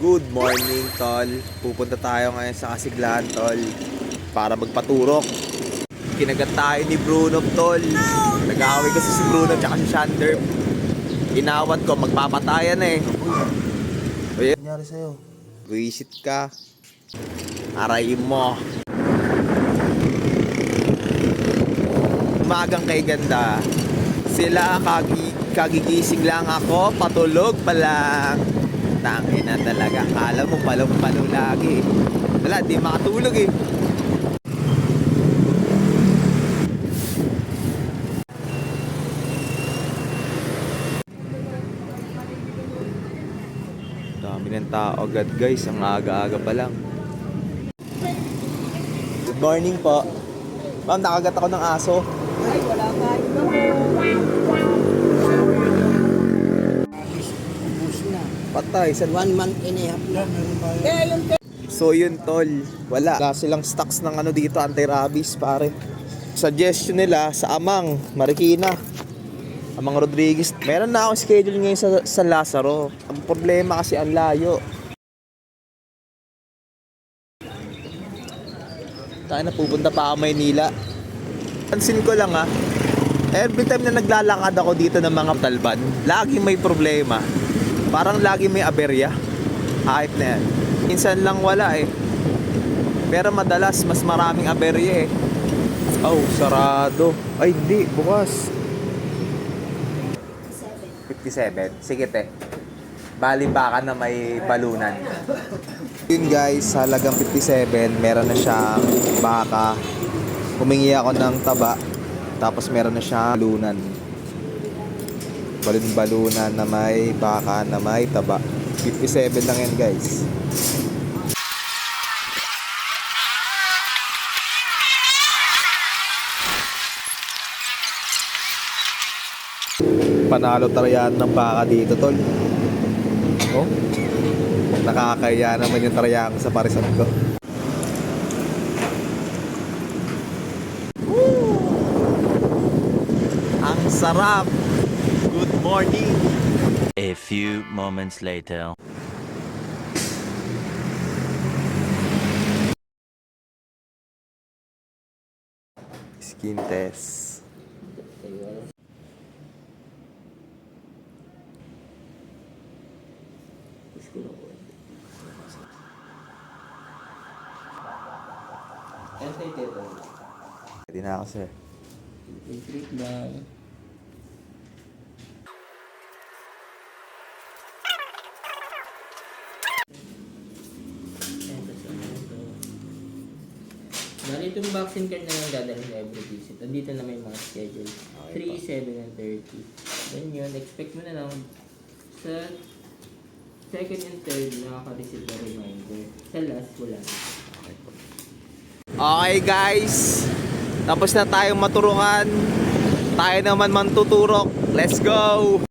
Good morning, tol. Pupunta tayo ngayon sa Kasiglahan, tol, para magpaturok. Kinagat tayo ni Bruno, tol. Nag-aaway kasi si Bruno tsaka si Shander. Inawat ko, magpapatayan eh. Ano nangyari sa'yo? Visit ka. Aray mo. Umagang kay ganda. Sila kagigising lang ako, patulog pa lang. Tangin na talaga. Kala mo palong-palo lagi. Wala, di makatulog eh. Dami ng tao agad guys. Ang aga-aga pa lang. Good morning po. Ma'am, nakagat ako ng aso. Ay, wala kain na po. Ubus na. Patay. 1 month and a half na. Kaya yung So yun, tol. Wala silang stocks ng ano dito, anti-rabies, pare. Suggestion nila sa Amang, Marikina, Amang Rodriguez. Meron na akong schedule ngayon sa Lazaro. Ang problema kasi ang layo. Tayo na, pupunta pa ako Maynila. Pansin ko lang every time na naglalakad ako dito ng mga talban, laging may problema. Parang laging may aberya. Hype na yan. Minsan lang wala eh. Pero madalas mas maraming aberya eh. Oh, sarado. Ay, hindi. Bukas. 57. Sige, te. Bali baka na may balunan. Yun guys, halagang 57. Meron na siyang baka. Humingi ako ng taba. Tapos meron na siyang balunan. Balunan na may baka na may taba. 57 lang yan guys. Panalo tarayan ng baka dito, tol. Oh, nakakaya naman yung tarayang sa parisan ko. Woo! Ang sarap. Good morning. A few moments later. Skin test. Pwede na ako, sir. Bali, itong vaccine card na lang dadalhin sa every visit. Andito na may mga schedule. 3, 7, and 30. Then yun, expect mo na lang sa second and third nakaka-receive na reminder. Sa last, wala. Okay guys, tapos na tayong maturukan. Tayo naman mantuturok. Let's go!